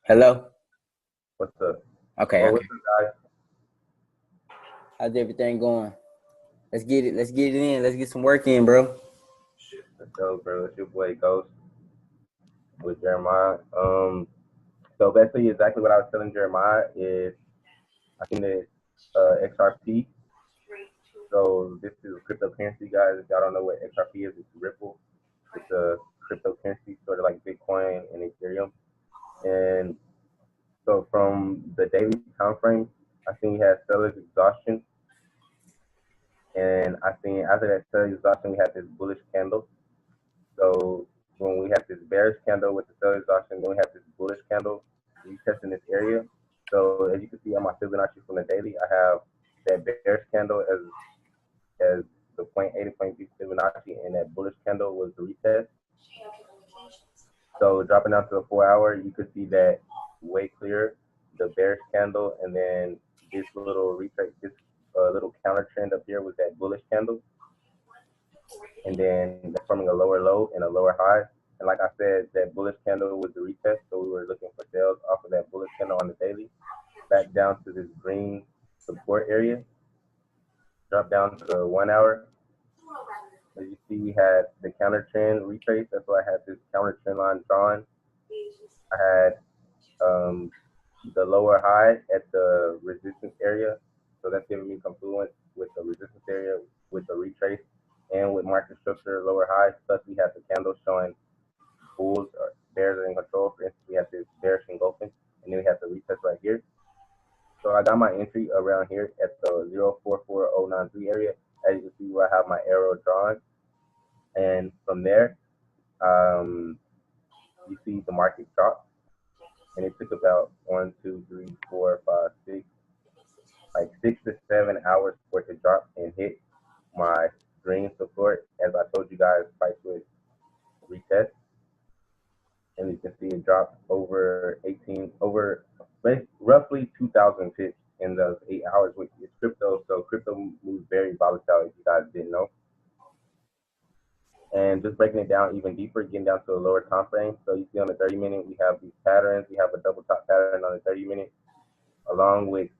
Hello? What's up? Okay, Well, okay. what's up, guys? How's everything going? Let's get it. Let's get it in. Let's get some work in, bro. Let's go, bro. It's your boy Ghost with Jeremiah. So basically, exactly what I was telling Jeremiah is I think that XRP. So this is cryptocurrency, guys. If y'all don't know what XRP is, it's Ripple. It's a cryptocurrency, sort of like Bitcoin and Ethereum. And so from the daily time frame, I think we had seller's exhaustion, and I think after that seller's exhaustion, we had this bullish candle. So when we have this bearish candle with the seller exhaustion, then we have this bullish candle retesting this area. So as you can see on my Fibonacci from the daily, I have that bearish candle as the point A to point B Fibonacci, and that bullish candle was the retest. So dropping down to the 4 hour, you could see that way clear, the bearish candle, and then this little retrace, this little counter trend up here was that bullish candle, and then that's forming a lower low and a lower high. And like I said, that bullish candle was the retest, so we were looking for sales off of that bullish candle on the daily, back down to this green support area, drop down to 1 hour. As you see, we had the counter trend retrace. That's why I had this counter trend line drawn. I had the lower high at the resistance area, so that's giving me confluence with the resistance area, with the retrace, and with market structure lower high. Plus, we have the candle showing bulls or bears are in control. For instance, we have this bearish engulfing, and then we have the retest right here. So I got my entry around here at the 044093 area. As you can see, where I have my arrow drawn, and from there, you see the market drop, and it took about 6 to 7 hours for it to drop and hit my green support. As I told you guys, price would retest, and you can see it dropped over 18, over roughly 2,000 pips in those 8 hours, which is crypto. So crypto moves very volatile, if you guys didn't know. And just breaking it down even deeper, getting down to a lower time frame. So you see on the 30-minute, we have these patterns. We have a double top pattern on the 30-minute, along with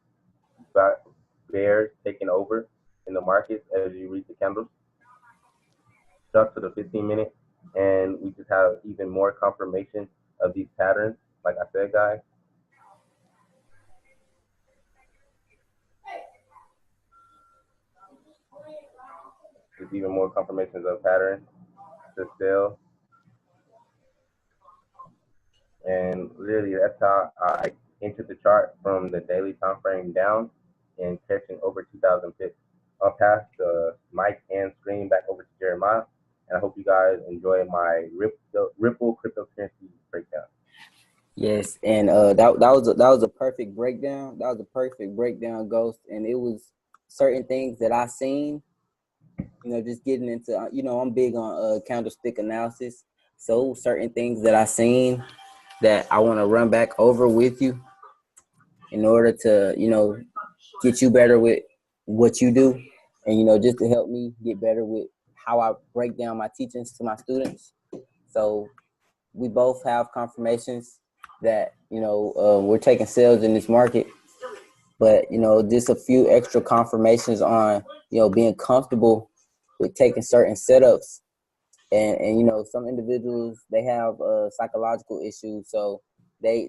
bears taking over in the markets as you read the candles. Jump to the 15-minute, and we just have even more confirmation of these patterns. Like I said, guys, there's even more confirmations of patterns to sell. And really, that's how I entered the chart from the daily time frame down and catching over 2,000 pips. I'll pass the mic and screen back over to Jeremiah, and I hope you guys enjoy my Ripple cryptocurrency breakdown. Yes, and that was a perfect breakdown. That was a perfect breakdown, Ghost. And it was certain things that I seen. Just getting into. I'm big on candlestick analysis. So certain things that I seen that I want to run back over with you in order to get you better with what you do, and just to help me get better with how I break down my teachings to my students. So we both have confirmations that we're taking sales in this market, but just a few extra confirmations on being comfortable with taking certain setups. And some individuals, they have psychological issues, so they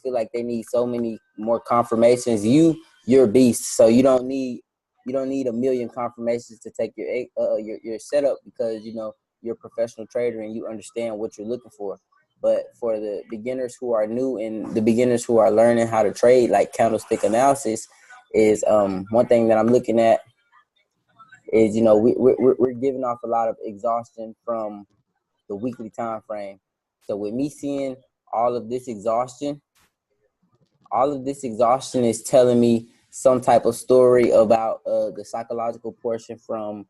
feel like they need so many more confirmations. You're a beast, so you don't need a million confirmations to take your setup, because you're a professional trader and you understand what you're looking for. But for the beginners who are new and the beginners who are learning how to trade, like candlestick analysis is one thing that I'm looking at is we're giving off a lot of exhaustion from the weekly time frame. So with me seeing all of this exhaustion, is telling me some type of story about the psychological portion from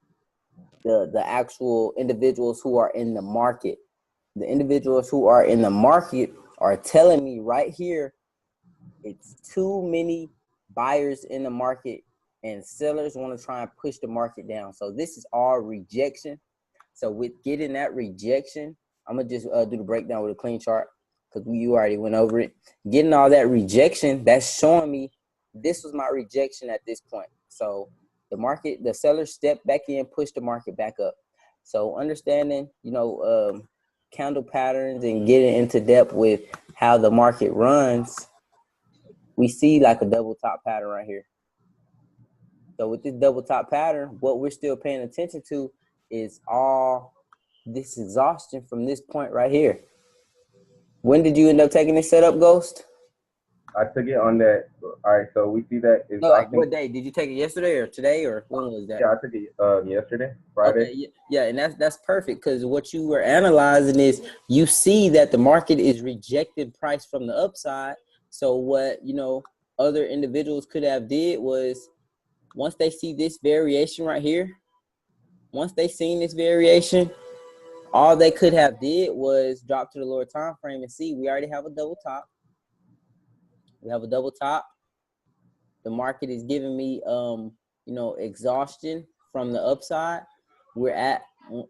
the actual individuals who are in the market. The individuals who are in the market are telling me right here, it's too many buyers in the market and sellers want to try and push the market down. So this is all rejection. So with getting that rejection, I'm going to just do the breakdown with a clean chart. because you already went over it. Getting all that rejection, that's showing me this was my rejection at this point. So the sellers stepped back in, pushed the market back up. So understanding, candle patterns and getting into depth with how the market runs, we see like a double top pattern right here. So with this double top pattern, what we're still paying attention to is all this exhaustion from this point right here. When did you end up taking this setup, Ghost? I took it on that. All right, so we see that exhausting. What day? Did you take it yesterday or today or when was that? Yeah, I took it yesterday, Friday. Okay, yeah, and that's perfect because what you were analyzing is you see that the market is rejecting price from the upside. So what other individuals could have did was once they see this variation right here, once they seen this variation, all they could have did was drop to the lower time frame and see we already have a double top. We have a double top. The market is giving me exhaustion from the upside. We're at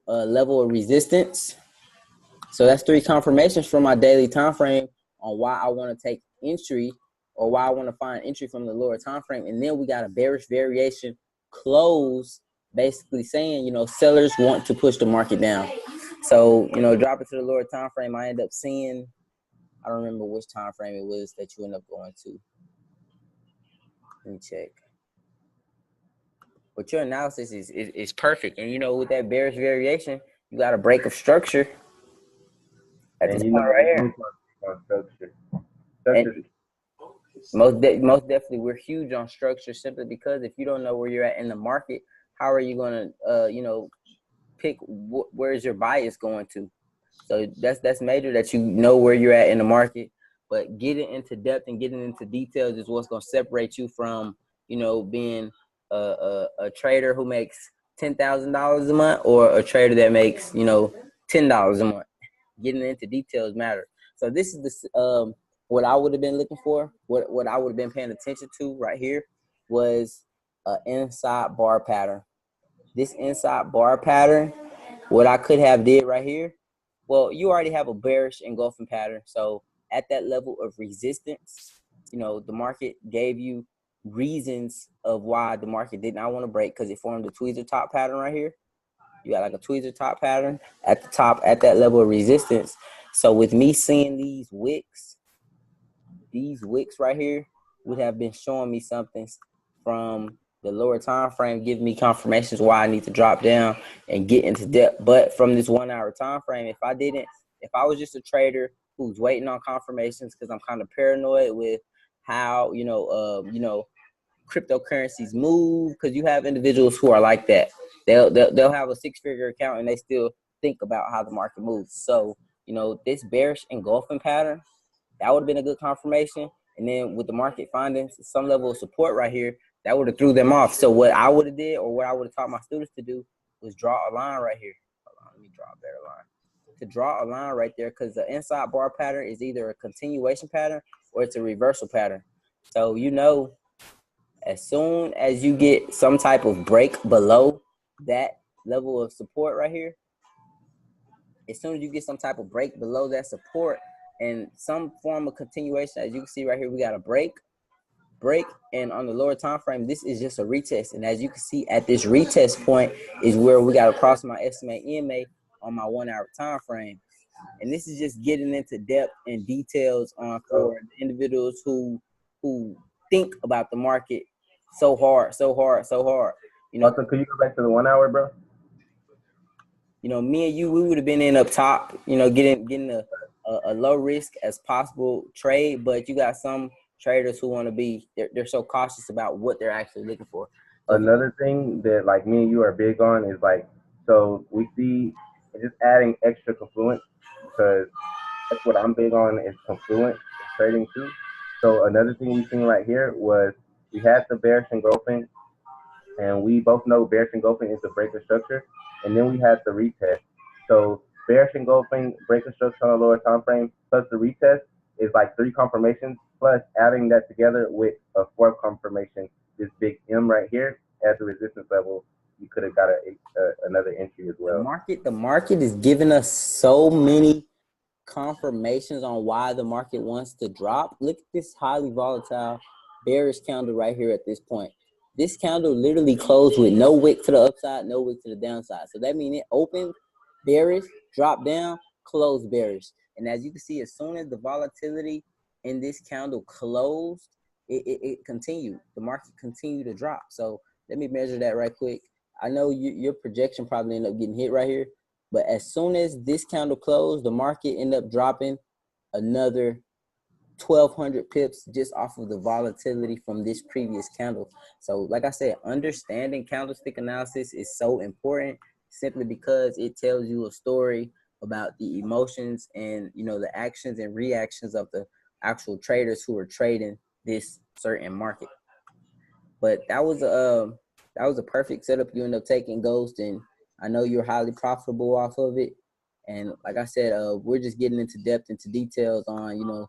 a level of resistance. So that's 3 confirmations from my daily time frame on why I want to take entry or why I want to find entry from the lower time frame. And then we got a bearish variation close, basically saying, sellers want to push the market down. So, drop it to the lower time frame. I end up seeing, I don't remember which time frame it was that you end up going to. Let me check. But your analysis is perfect. And with that bearish variation, you got a break of structure at this point right here. Most definitely, we're huge on structure simply because if you don't know where you're at in the market, how are you going to, pick where's your bias going to? So that's major that you know where you're at in the market. But getting into depth and getting into details is what's going to separate you from, being a trader who makes $10,000 a month or a trader that makes, $10 a month. Getting into details matter. So this is the what I would have been looking for, what I would have been paying attention to right here was an inside bar pattern. This inside bar pattern, what I could have did right here, well, you already have a bearish engulfing pattern. So at that level of resistance, the market gave you reasons of why the market did not want to break because it formed a tweezer top pattern right here. You got like a tweezer top pattern at the top at that level of resistance. So with me seeing these wicks right here would have been showing me something from the lower time frame, giving me confirmations why I need to drop down and get into depth. But from this 1 hour time frame, if I was just a trader who's waiting on confirmations because I'm kind of paranoid with how cryptocurrencies move, because you have individuals who are like that. They'll have a 6-figure account and they still think about how the market moves. So this bearish engulfing pattern, that would have been a good confirmation. And then with the market finding some level of support right here, that would have threw them off. So what I would have did, or what I would have taught my students to do, was draw a line right here. Hold on, let me draw a better line. To draw a line right there, because the inside bar pattern is either a continuation pattern or it's a reversal pattern. So as soon as you get some type of break below that level of support right here, as soon as you get some type of break below that support and some form of continuation, as you can see right here, we got a break, and on the lower time frame, this is just a retest. And as you can see at this retest point is where we got to cross my estimate EMA on my 1 hour time frame. And this is just getting into depth and details on for the individuals who think about the market so hard. Also, could you go back to the 1 hour, bro? Me and you, we would have been in up top, getting a low risk as possible trade, but you got some traders who want to be, they're so cautious about what they're actually looking for. So another thing that like me and you are big on is so we see just adding extra confluence, because that's what I'm big on is confluent trading too. So another thing we seen right here was we had the bearish engulfing, and we both know bearish engulfing is the breaker structure, and then we had the retest. So bearish engulfing, breaker structure on the lower time frame, plus the retest is like 3 confirmations, plus adding that together with a 4th confirmation, this big M right here at the resistance level, you could have got another entry as well. The market is giving us so many confirmations on why the market wants to drop. Look at this highly volatile bearish candle right here at this point. This candle literally closed with no wick to the upside, no wick to the downside. So that means it opened bearish, dropped down, closed bearish. And as you can see, as soon as the volatility in this candle closed, it continued. The market continued to drop. So let me measure that right quick. I know your projection probably ended up getting hit right here. But as soon as this candle closed, the market ended up dropping another 1,200 pips just off of the volatility from this previous candle. So like I said, understanding candlestick analysis is so important simply because it tells you a story about the emotions and, you know, the actions and reactions of the actual traders who are trading this certain market. But that was a perfect setup you end up taking, Ghost, and I know you're highly profitable off of it. And like I said, we're just getting into depth, into details on, you know,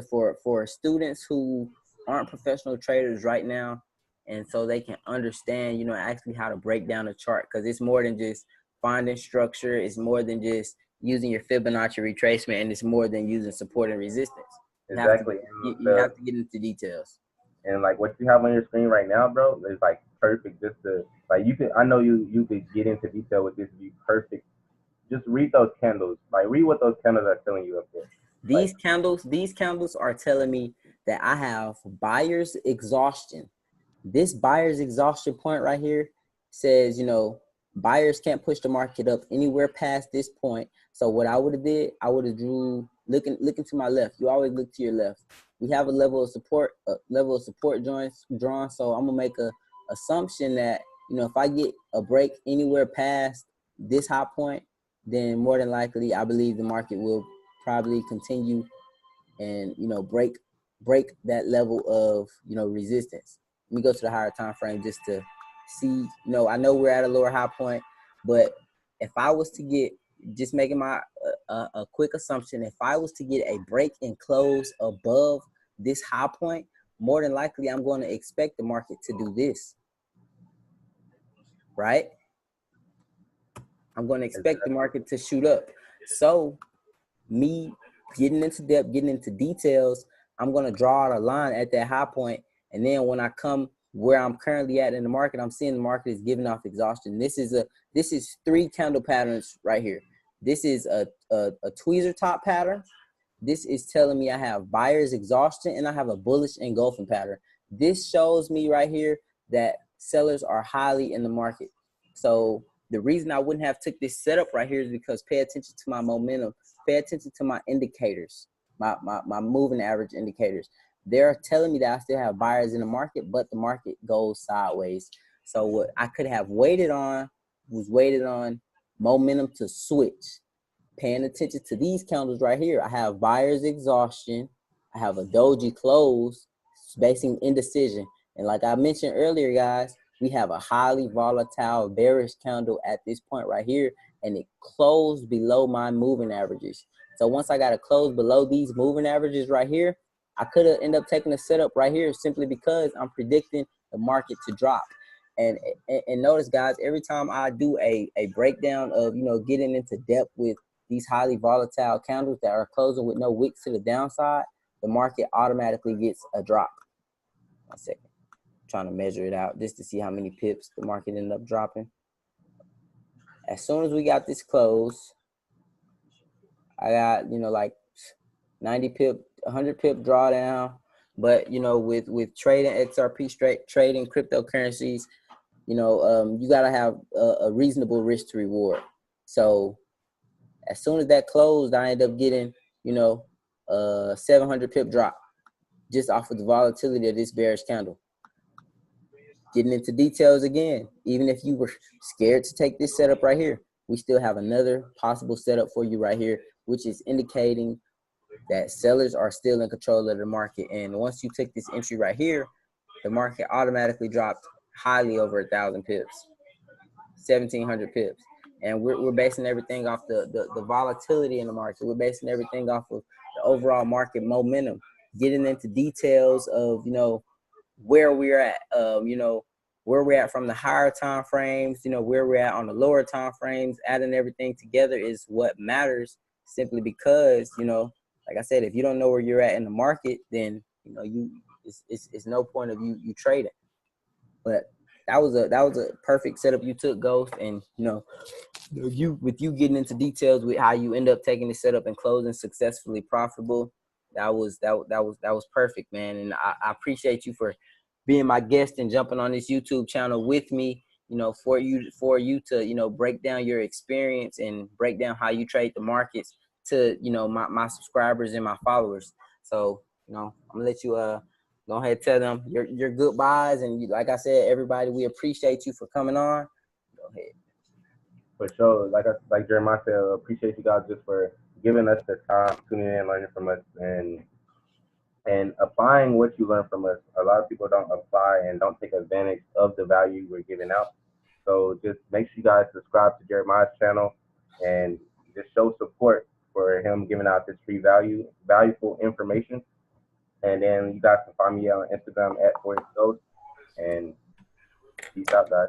for students who aren't professional traders right now, and so they can understand, you know, actually how to break down a chart, because it's more than just finding structure. It's more than just using your Fibonacci retracement, and it's more than using support and resistance. Exactly. You have to get into details. And like what you have on your screen right now, bro, is like perfect. Just to like you could, I know you could get into detail with this. Be perfect. Just read those candles. Like read what those candles are telling you up there. These candles are telling me that I have buyer's exhaustion. This buyer's exhaustion point right here says, you know, buyers can't push the market up anywhere past this point. So what I would have did, I would have drew looking to my left. You always look to your left. We have a level of support, drawn. So I'm gonna make a assumption that, you know, if I get a break anywhere past this high point, then more than likely I believe the market will probably continue and, you know, break that level of, you know, resistance. Let me go to the higher time frame just to see. You know, I know we're at a lower high point, but if I was to get, just making my a quick assumption, if I was to get a break and close above this high point, more than likely I'm going to expect the market to do this, right? I'm going to expect the market to shoot up. So me getting into depth, getting into details, I'm going to draw out a line at that high point. And then when I come where I'm currently at in the market, I'm seeing the market is giving off exhaustion. This is 3 candle patterns right here. This is a tweezer top pattern. This is telling me I have buyer's exhaustion, and I have a bullish engulfing pattern. This shows me right here that sellers are highly in the market. So the reason I wouldn't have took this setup right here is because pay attention to my momentum, pay attention to my indicators, my moving average indicators. They're telling me that I still have buyers in the market, but the market goes sideways. So what I could have waited on momentum to switch. Paying attention to these candles right here. I have buyer's exhaustion. I have a doji close, basing indecision. And like I mentioned earlier, guys, we have a highly volatile bearish candle at this point right here, and it closed below my moving averages. So once I got to close below these moving averages right here, I could have ended up taking a setup right here simply because I'm predicting the market to drop. And notice, guys, every time I do a breakdown of, you know, getting into depth with these highly volatile candles that are closing with no wicks to the downside, the market automatically gets a drop. 1 second. I'm trying to measure it out just to see how many pips the market ended up dropping. As soon as we got this close, I got, you know, like 90 pip, 100 pip drawdown. But, you know, with trading XRP, trading cryptocurrencies, you know, you got to have a reasonable risk to reward. So as soon as that closed, I ended up getting, you know, 700 pip drop just off of the volatility of this bearish candle. Getting into details again, even if you were scared to take this setup right here, we still have another possible setup for you right here, which is indicating that sellers are still in control of the market. And once you took this entry right here, the market automatically dropped highly over 1,000 pips, 1,700 pips. And we're basing everything off the volatility in the market. We're basing everything off of the overall market momentum, getting into details of, you know, where we're at, you know, where we're at from the higher time frames, you know, where we're at on the lower time frames. Adding everything together is what matters simply because, you know, like I said, if you don't know where you're at in the market, then, you know, it's no point of you trading. But that was a perfect setup you took, Ghost. And you know, you getting into details with how you end up taking the setup and closing successfully profitable, that was perfect, man. And I appreciate you for being my guest and jumping on this YouTube channel with me, you know, for you to, you know, break down your experience and break down how you trade the markets to, you know, my subscribers and my followers. So, you know, I'm gonna let you go ahead, tell them your goodbyes. And like I said, everybody, we appreciate you for coming on. Go ahead. For sure. Like Jeremiah said, appreciate you guys just for giving us the time, tuning in, learning from us, and applying what you learn from us. A lot of people don't apply and don't take advantage of the value we're giving out. So just make sure you guys subscribe to Jeremiah's channel and just show support for him giving out this free valuable information. And then you guys can find me on Instagram at 4Ghost. And peace out, guys.